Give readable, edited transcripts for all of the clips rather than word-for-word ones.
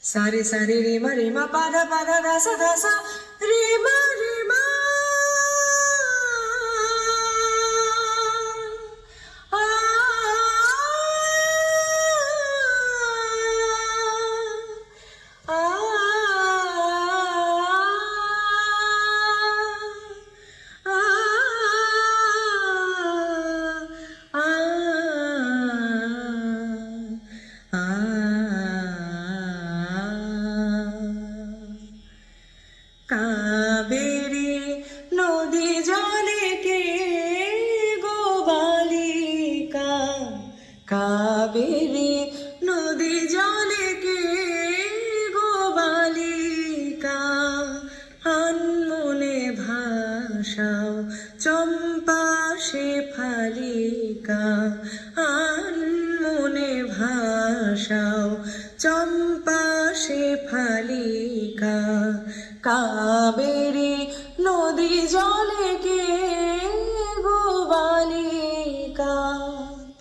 सारे सारे रे मा पा धा सा रे मा आ कावेरी नदी जले के गो बालिका कावेरी नदी जले के गो बालिका अनमने भाषाओ चम्पा शेफालिका अनमने भाषाओ चम्पा शेफालिका कावेरी नदी जले के गो बालिका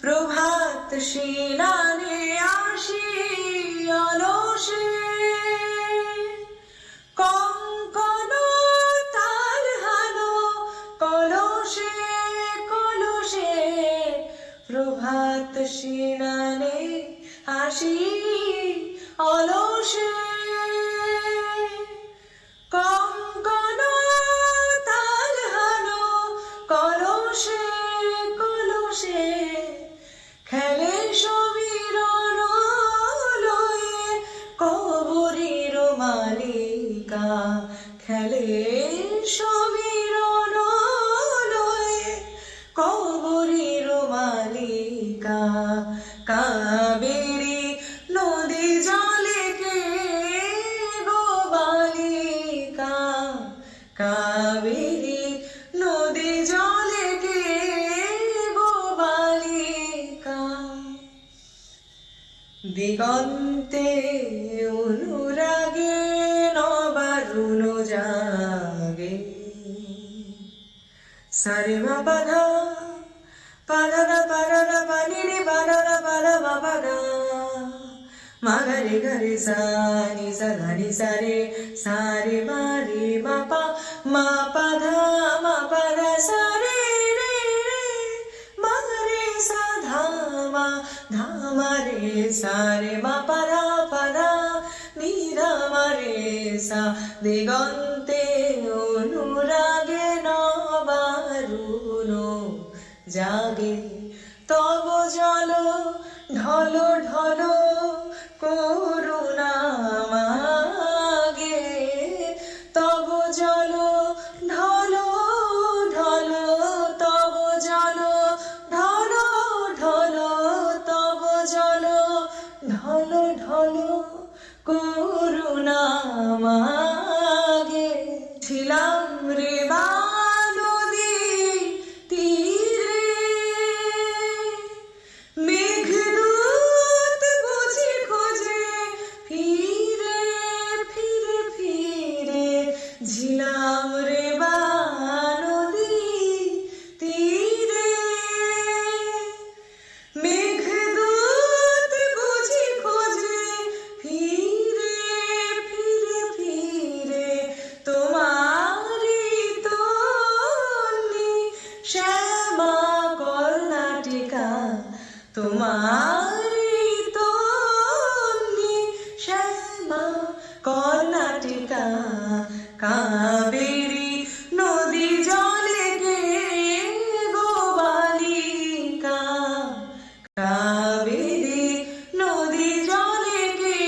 प्रभात शीलाने आशी अलसे कङ्कण ताल हालो कलशे कलशे प्रभात शीलाने आशी अलसे कङ्कण ताल हालो कलशे कलशे खेले समीरण लये कबरीर मालिका खेले समीरण लये कबरीर मालिका कावेरी नदी जले के गो बालिका कावेरी नदी जले के गो बालिका दिगन्ते अनुरागे नबारुण जागे सारे मा पाधा पाधा पानी रे पाधा मा पाधा मागरे गरे सा नि सा धा नि सा रे मा रे मा पाधा सा रे मा रे सा धा मा रे सा रे मा पाधा नि धा मा रे सा दिगन्ते अनुरागे नबारुण जागे तब जल ढलो ढलो করুণা মাগে তব জল ঢলো ঢলো তব জল ঢলো ঢলো তব জল ঢলো ঢলো করুণা মাগে ছিলাম রে বা নদী তীরে মেঘদূত বুঝি খোঁজে ফিরে ফিরে ফিরে ঝিলাম রে বা নদী তীরে মেঘদূত বুঝি খোঁজে ফিরে ফিরে ফিরে তোমারি তন্নি শ্যামা কর্ণাটিকা তোমারি তন্নি শ্যামা কর্ণাটিকা কাবেরী নদী জলে কে গো বালিকা কাবেরী নদী জলে কে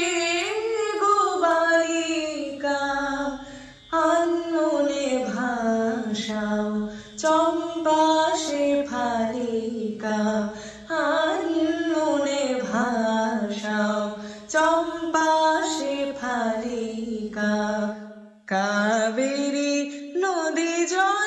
গো বালিকা আনমনে ভাষাও চম্পা শেফালিকা আনমনে ভাষাও চম্পা শেফালিকা কাবেরী নদী জলে